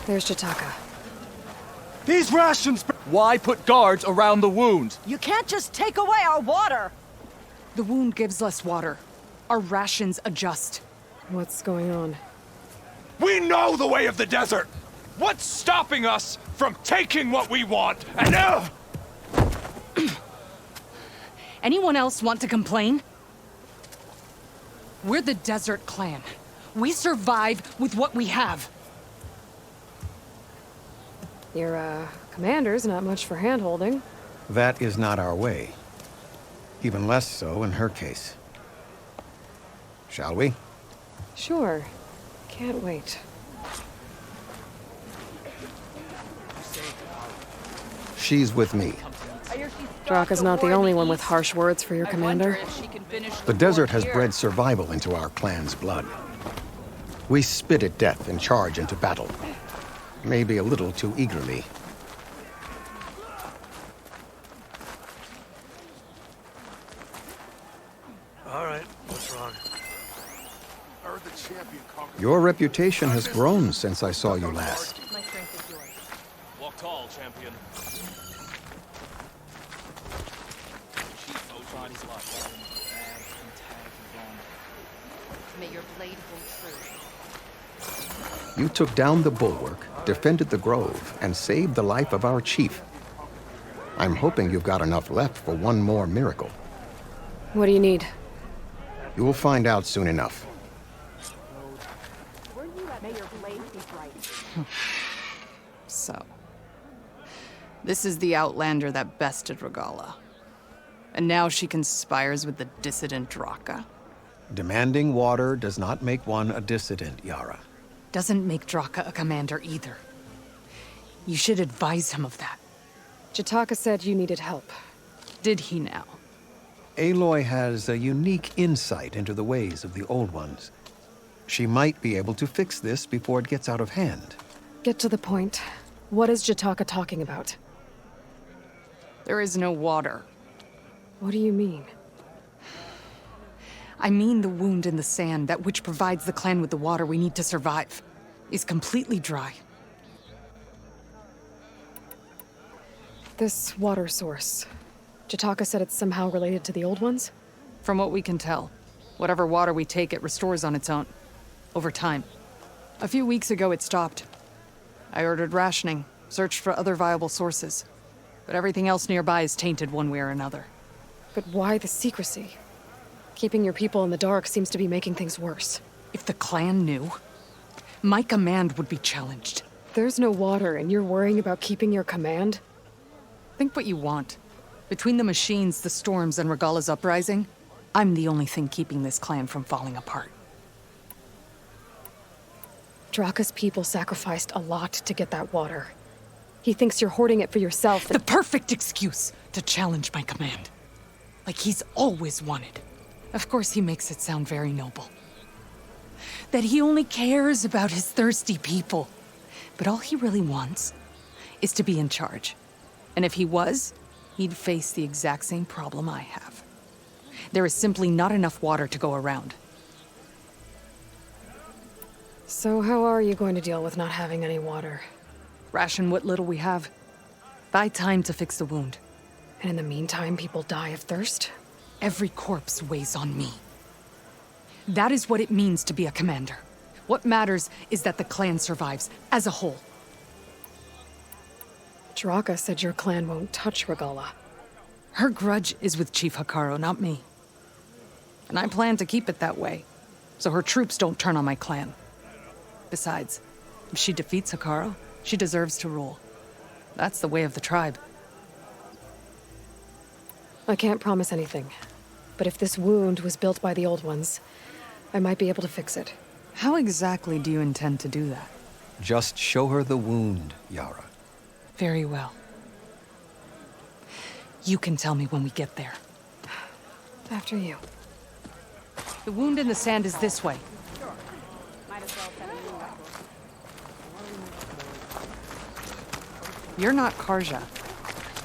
There's Jataka. These rations... Why put guards around the wound? You can't just take away our water! The wound gives less water. Our rations adjust. What's going on? We know the way of the desert! What's stopping us from taking what we want and... Anyone else want to complain? We're the Desert Clan. We survive with what we have. Your, commander's not much for hand-holding. That is not our way. Even less so in her case. Shall we? Sure. Can't wait. She's with me. Draka's not the only one with harsh words for your commander. The desert has bred survival into our clan's blood. We spit at death and charge into battle. Maybe a little too eagerly. All right, what's wrong? Your reputation has grown since I saw you last. Walk tall, champion. May your blade hold true. You took down the bulwark, defended the grove, and saved the life of our chief. I'm hoping you've got enough left for one more miracle. What do you need? You will find out soon enough. So, this is the Outlander that bested Regala. And now she conspires with the dissident Draka. Demanding water does not make one a dissident, Yara. Doesn't make Draka a commander either. You should advise him of that. Jataka said you needed help. Did he now? Aloy has a unique insight into the ways of the Old Ones. She might be able to fix this before it gets out of hand. Get to the point. What is Jataka talking about? There is no water. What do you mean? I mean the wound in the sand, that which provides the clan with the water we need to survive, is completely dry. This water source. Jataka said it's somehow related to the Old Ones? From what we can tell, whatever water we take, it restores on its own. Over time. A few weeks ago, it stopped. I ordered rationing, searched for other viable sources. But everything else nearby is tainted one way or another. But why the secrecy? Keeping your people in the dark seems to be making things worse. If the clan knew, my command would be challenged. There's no water, and you're worrying about keeping your command? Think what you want. Between the machines, the storms, and Regala's uprising, I'm the only thing keeping this clan from falling apart. Draka's people sacrificed a lot to get that water. He thinks you're hoarding it for yourself. The perfect excuse to challenge my command. Like he's always wanted. Of course, he makes it sound very noble. That he only cares about his thirsty people. But all he really wants is to be in charge. And if he was, he'd face the exact same problem I have. There is simply not enough water to go around. So how are you going to deal with not having any water? Ration what little we have. Buy time to fix the wound. And in the meantime, people die of thirst? Every corpse weighs on me. That is what it means to be a commander. What matters is that the clan survives, as a whole. Draka said your clan won't touch Regala. Her grudge is with Chief Hikaru, not me. And I plan to keep it that way, so her troops don't turn on my clan. Besides, if she defeats Hikaru, she deserves to rule. That's the way of the tribe. I can't promise anything. But if this wound was built by the Old Ones, I might be able to fix it. How exactly do you intend to do that? Just show her the wound, Yara. Very well. You can tell me when we get there. After you. The wound in the sand is this way. You're not Karja,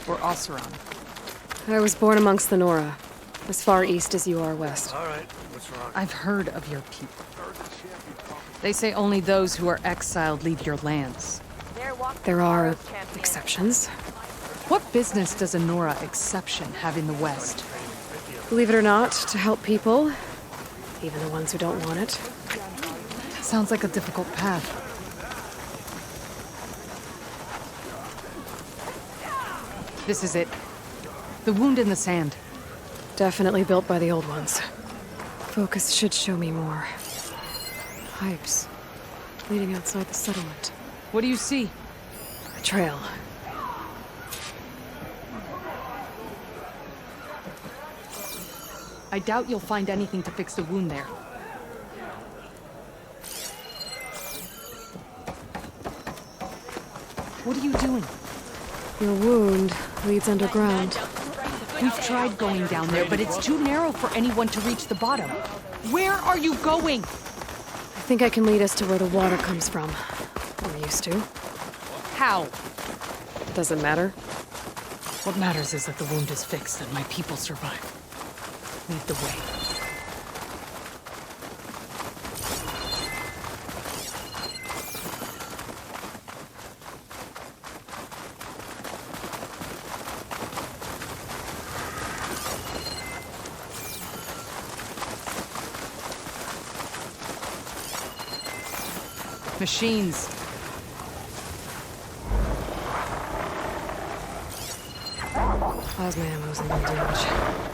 or Oseram. I was born amongst the Nora, as far east as you are west. All right, what's wrong? I've heard of your people. They say only those who are exiled leave your lands. There are exceptions. What business does a Nora exception have in the West? Believe it or not, to help people, even the ones who don't want it. Sounds like a difficult path. This is it. The wound in the sand. Definitely built by the old ones. Focus should show me more. Pipes leading outside the settlement. What do you see? A trail. I doubt you'll find anything to fix the wound there. What are you doing? Your wound leads underground. We've tried going down there, but it's too narrow for anyone to reach the bottom. Where are you going? I think I can lead us to where the water comes from. Or used to. How? Doesn't matter. What matters is that the wound is fixed and my people survive. Lead the way. Machines. Plasma ammo's in the damage.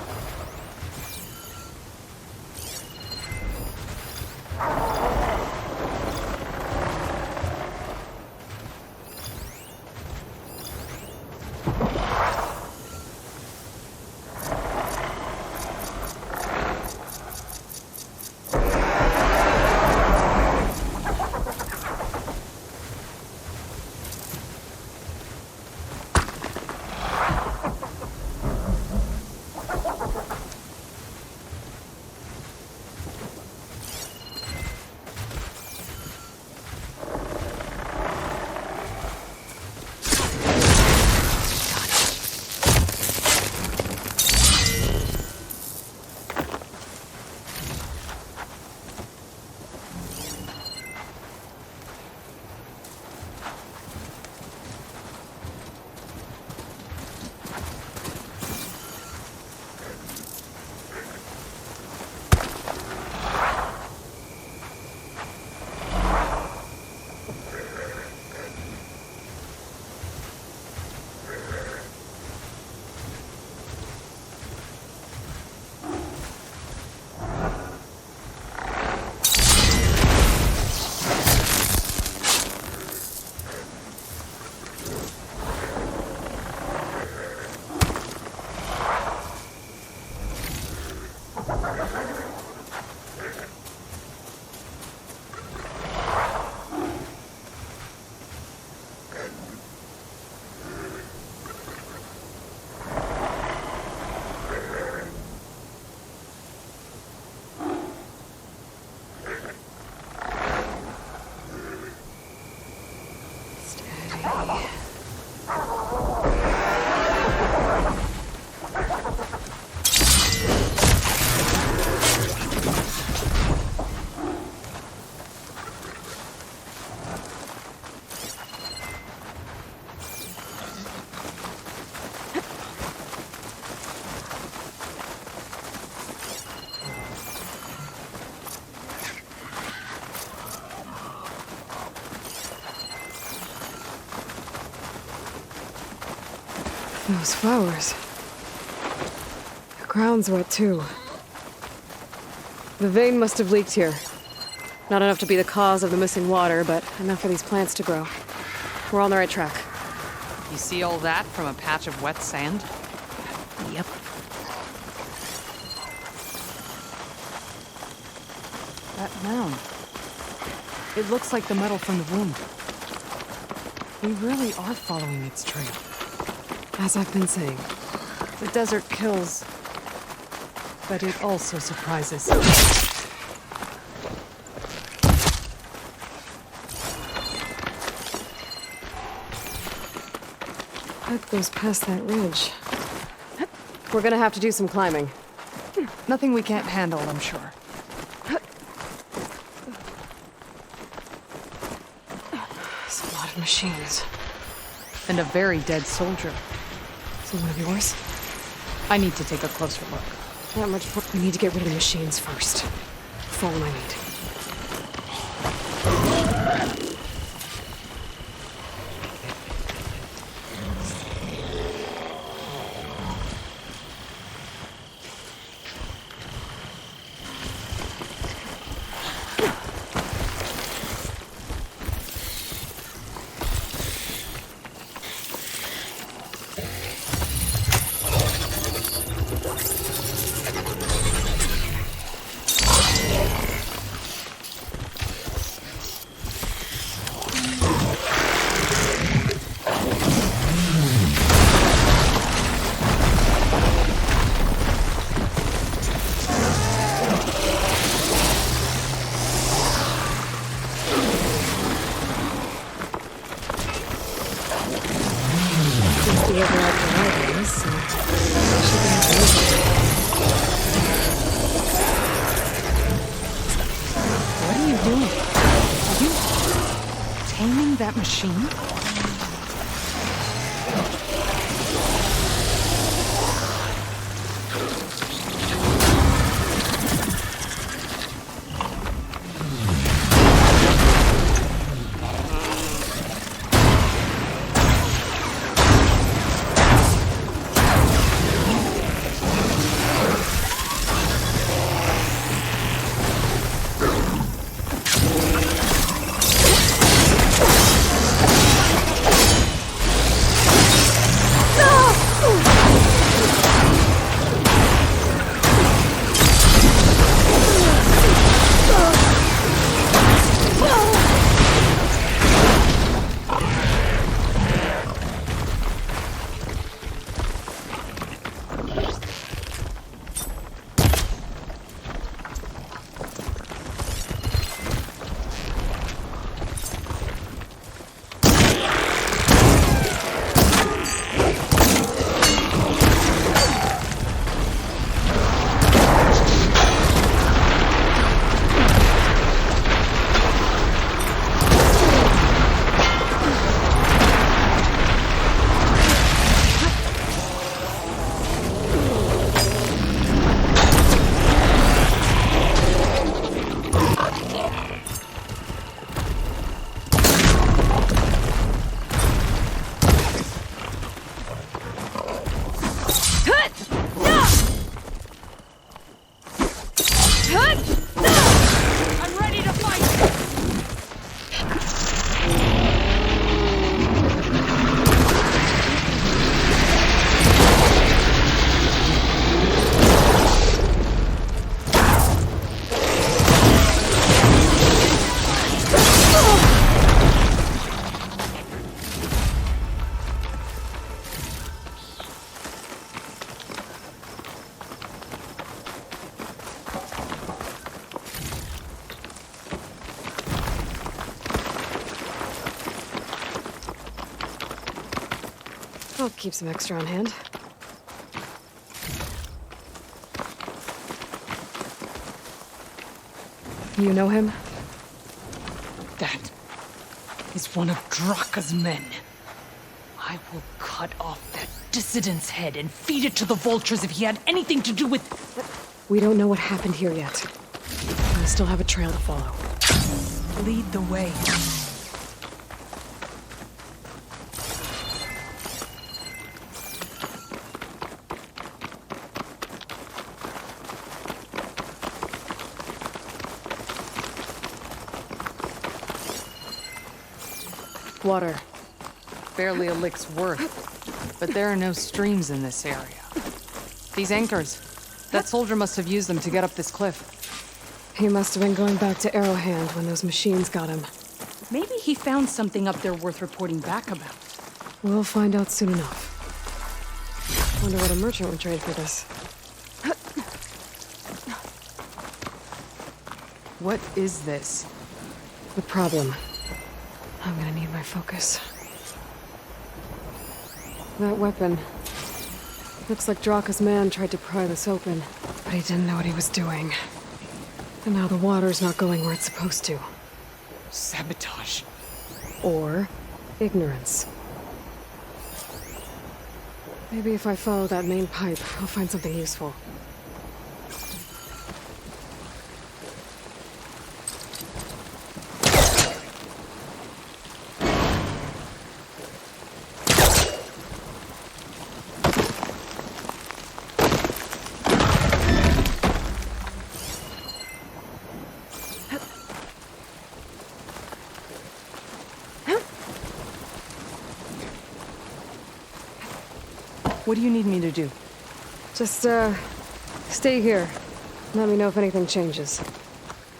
Those flowers. The ground's wet too. The vein must have leaked here. Not enough to be the cause of the missing water, but enough for these plants to grow. We're on the right track. You see all that from a patch of wet sand? Yep. That mound. It looks like the metal from the wound. We really are following its trail. As I've been saying. The desert kills, but it also surprises. Pipe goes past that ridge. We're gonna have to do some climbing. Nothing we can't handle, I'm sure. There's a lot of of machines. And a very dead soldier. So one of yours? I need to take a closer look. Not much. We need to get rid of the machines first. Follow my lead. The override providers, so should be What are you doing? Are you taming that machine? I'm ready to fight! I'll keep some extra on hand. You know him? That is one of Draka's men. I will cut off that dissident's head and feed it to the vultures if he had anything to do with... We don't know what happened here yet. We still have a trail to follow. Lead the way. Water. Barely a lick's worth. But there are no streams in this area. These anchors. That soldier must have used them to get up this cliff. He must have been going back to Arrowhand when those machines got him. Maybe he found something up there worth reporting back about. We'll find out soon enough. Wonder what a merchant would trade for this. What is this? The problem. I'm gonna need my focus. That weapon. Looks like Draka's man tried to pry this open, but he didn't know what he was doing. And now the water's not going where it's supposed to. Sabotage. Or Ignorance. Maybe if I follow that main pipe, I'll find something useful. What do you need me to do? Just, stay here. Let me know if anything changes.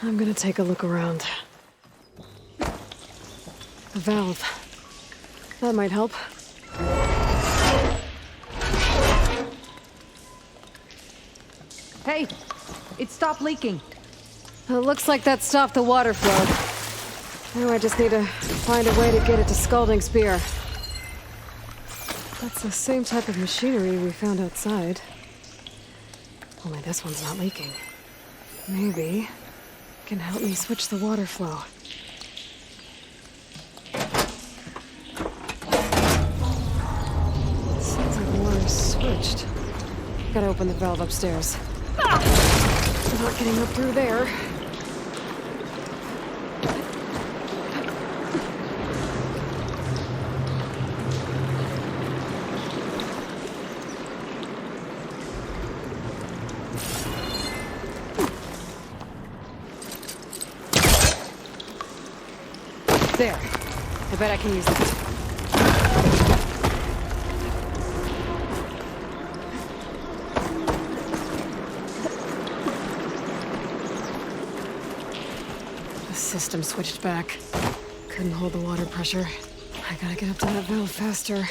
I'm gonna take a look around. A valve. That might help. Hey, it stopped leaking. It looks like that stopped the water flow. Now I just need to find a way to get it to Scalding Spear. That's the same type of machinery we found outside. Only this one's not leaking. Maybe it can help me switch the water flow. Sounds like the water's switched. Gotta open the valve upstairs. Not getting up through there. There. I bet I can use that. The system switched back. Couldn't hold the water pressure. I gotta get up to that valve faster.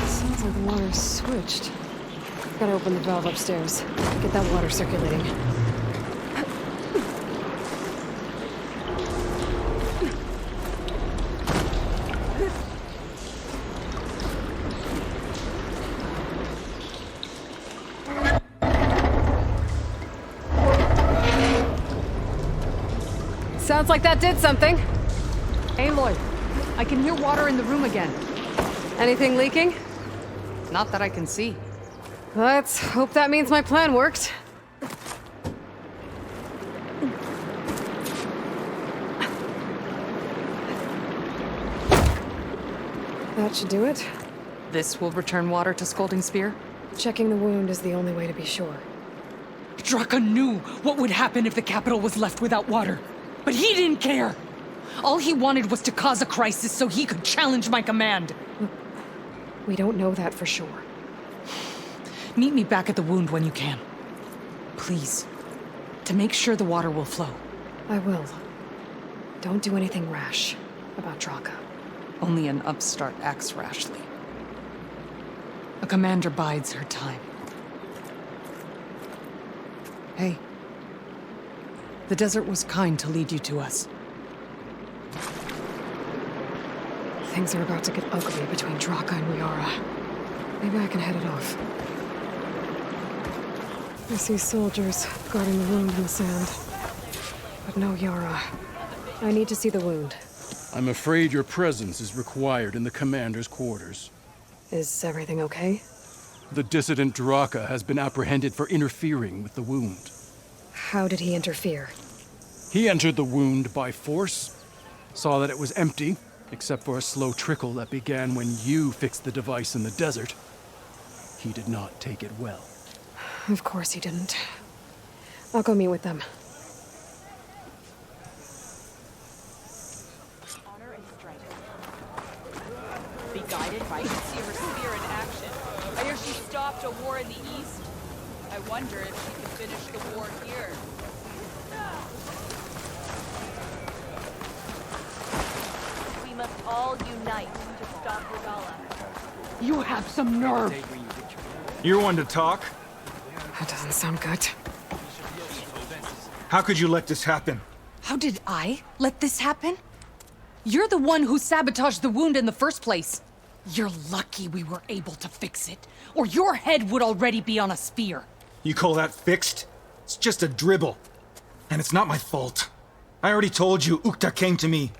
Sounds like the water's switched. Gotta open the valve upstairs. Get that water circulating. Sounds like that did something. Aloy, I can hear water in the room again. Anything leaking? Not that I can see. Let's hope that means my plan worked. That should do it. This will return water to Scalding Spear? Checking the wound is the only way to be sure. Draka knew what would happen if the capital was left without water. But he didn't care! All he wanted was to cause a crisis so he could challenge my command. We don't know that for sure. Meet me back at the wound when you can. Please. To make sure the water will flow. I will. Don't do anything rash about Draka. Only an upstart acts rashly. A commander bides her time. Hey. The desert was kind to lead you to us. Things are about to get ugly between Draka and Riara. Maybe I can head it off. I see soldiers guarding the wound in the sand. But no Yara. I need to see the wound. I'm afraid your presence is required in the commander's quarters. Is everything okay? The dissident Draka has been apprehended for interfering with the wound. How did he interfere? He entered the wound by force, saw that it was empty, except for a slow trickle that began when you fixed the device in the desert. He did not take it well. Of course he didn't. I'll go meet with them. Honor and strength. Be guided by see her spear in action. I hear she stopped a war in the east. I wonder if she can finish the war here. We must all unite to stop Regala. You have some nerve! You're one to talk? That doesn't sound good. How could you let this happen? How did I let this happen? You're the one who sabotaged the wound in the first place. You're lucky we were able to fix it, or your head would already be on a spear. You call that fixed? It's just a dribble. And it's not my fault. I already told you, Ukta came to me.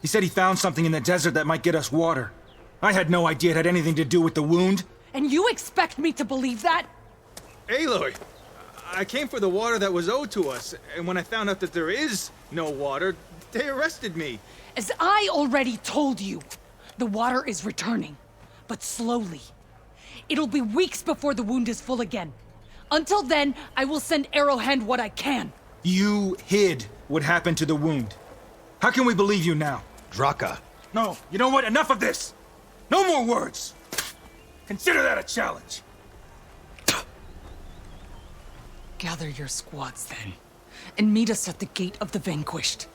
He said he found something in the desert that might get us water. I had no idea it had anything to do with the wound. And you expect me to believe that? Aloy, I came for the water that was owed to us, and when I found out that there is no water, they arrested me. As I already told you, the water is returning, but slowly. It'll be weeks before the wound is full again. Until then, I will send Arrowhand what I can. You hid what happened to the wound. How can we believe you now? Draka. No, you know what? Enough of this! No more words! Consider that a challenge! Gather your squads then, and meet us at the Gate of the Vanquished.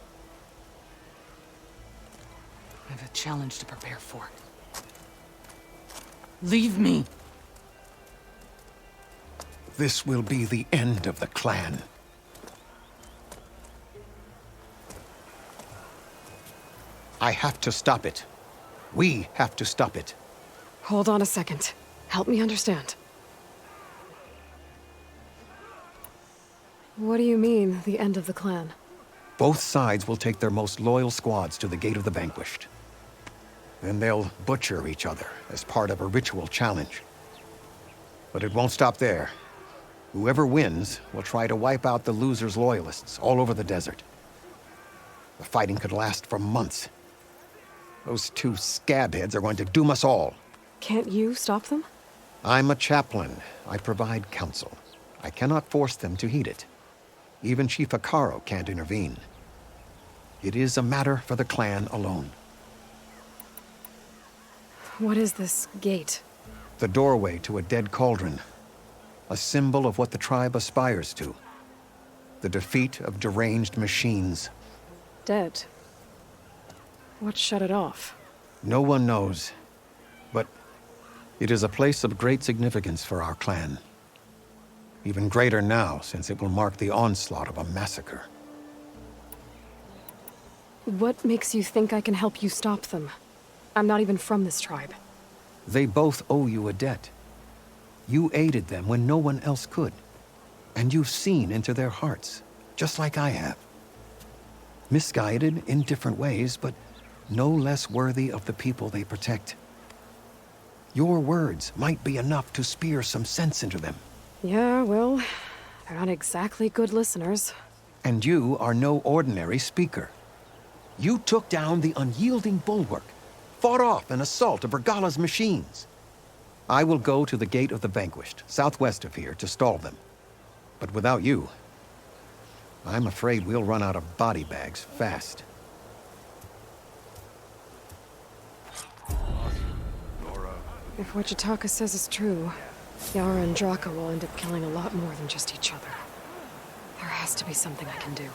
I have a challenge to prepare for. Leave me. This will be the end of the clan. I have to stop it. We have to stop it. Hold on a second. Help me understand. What do you mean, the end of the clan? Both sides will take their most loyal squads to the Gate of the Vanquished. Then they'll butcher each other as part of a ritual challenge. But it won't stop there. Whoever wins will try to wipe out the loser's loyalists all over the desert. The fighting could last for months. Those two scabheads are going to doom us all. Can't you stop them? I'm a chaplain. I provide counsel. I cannot force them to heed it. Even Chief Akaro can't intervene. It is a matter for the clan alone. What is this gate? The doorway to a dead cauldron. A symbol of what the tribe aspires to. The defeat of deranged machines. Dead. What shut it off? No one knows. But it is a place of great significance for our clan. Even greater now, since it will mark the onslaught of a massacre. What makes you think I can help you stop them? I'm not even from this tribe. They both owe you a debt. You aided them when no one else could. And you've seen into their hearts, just like I have. Misguided in different ways, but no less worthy of the people they protect. Your words might be enough to spear some sense into them. Yeah, well, they're not exactly good listeners. And you are no ordinary speaker. You took down the unyielding bulwark, fought off an assault of Regala's machines. I will go to the Gate of the Vanquished, southwest of here, to stall them. But without you, I'm afraid we'll run out of body bags fast. If what Jataka says is true, Yara and Draka will end up killing a lot more than just each other. There has to be something I can do.